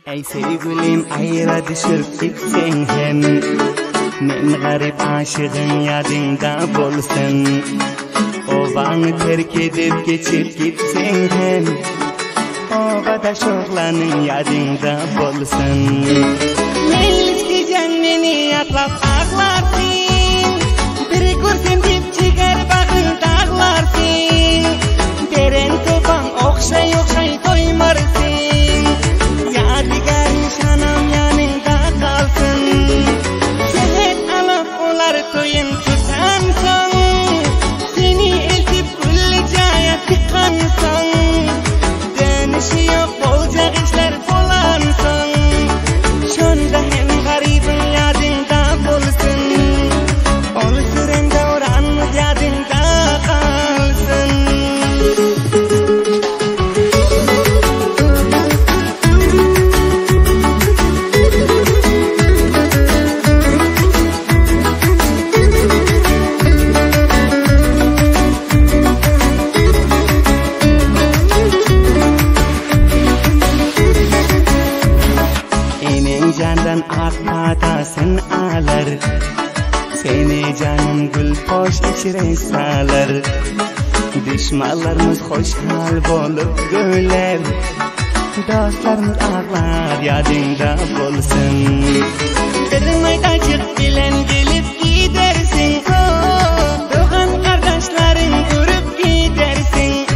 Ey sevgilim ayra düşürüp gitsen hem men garip aşığın yadında bolsun. O bana terk edip geçip gitsen hem o bada şoğlanın yadında bolsun. Melki canmeni atlap ağlarsın, bir görsen dip çıkar bakın dağlarsın. Deren topan okşay okşay doymarsın. Yadigar nişanam yanında kalsın. Sehet alıp olar toyun tutansın. Seni eltip kulli caya tıkansın. Dönüşü yok bolcak işler bolansın. Şonda hem garibin yadında bolsun. Ol sürende oranmız yadında kalsın. Candan akmatasın alır, seni canım gül hoş içire salar. Düşmanlarımız hoşhal bolup güler, dostlarımız ağlar yadında bolsun. Bir maydacık bilen gelip gidersin, doğan kardeşlerin görüp gidersin.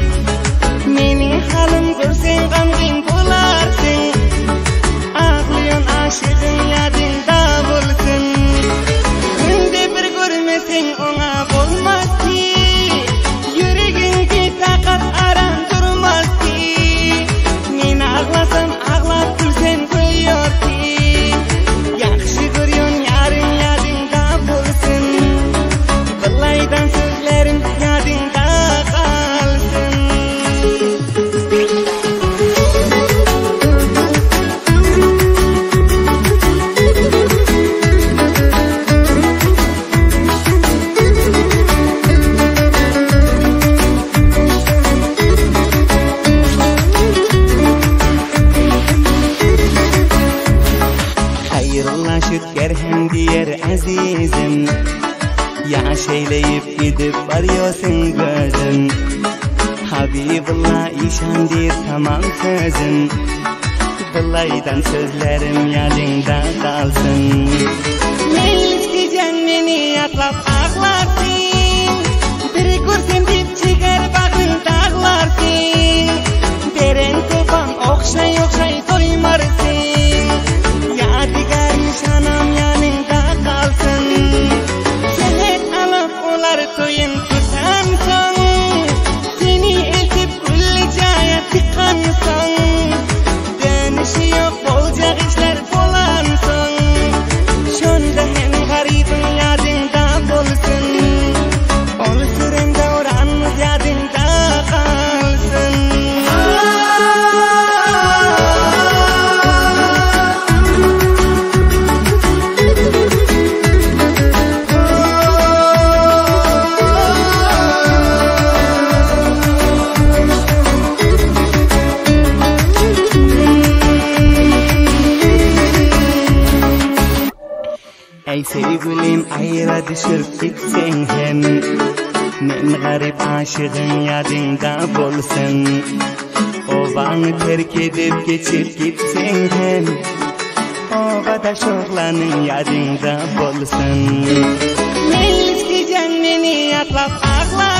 Meni halim görsen gamgin bolarsın. Aşığın yadında bolsun. Günde bir görmesen ona bolmaz ki. Yüreğinde takat aran durmaz ki. Men ağlasam ağlap gülsen gülüyor ki. Yakşı görüyorsun yarın yadında bolsun. Kılaydan sözlerim yadında kalsın. Hayırlaşıp gerhem diyer azizim. Yaşayleyip gidip varıyorsun gözüm. Habibullah işandir tamam sözüm. Kılaydan sözlerim yadında kalsın. Melki canmeni atlap ağlarsın. Bir görsen dip çıkar bakın dağlarsın. Deren topan okşay okşay doymarsın. Yadigar nişanam yanında kalsın. Sehet alıp olar toyun tutansın. Seni eltip kulli caya tıkansın. Dönüşü yok bolcak işler bolansın. Şonda hem garibin yadında bolsun. Ol sürende oranmız yadında kalsın. Ey sevgilim ayra düşürüp gitsen hem men garip aşığın yadında bolsun. O bana terk edip geçip gitsen hem o bada şoğlanın yadında bolsun. Melki canmeni atlap ağlar.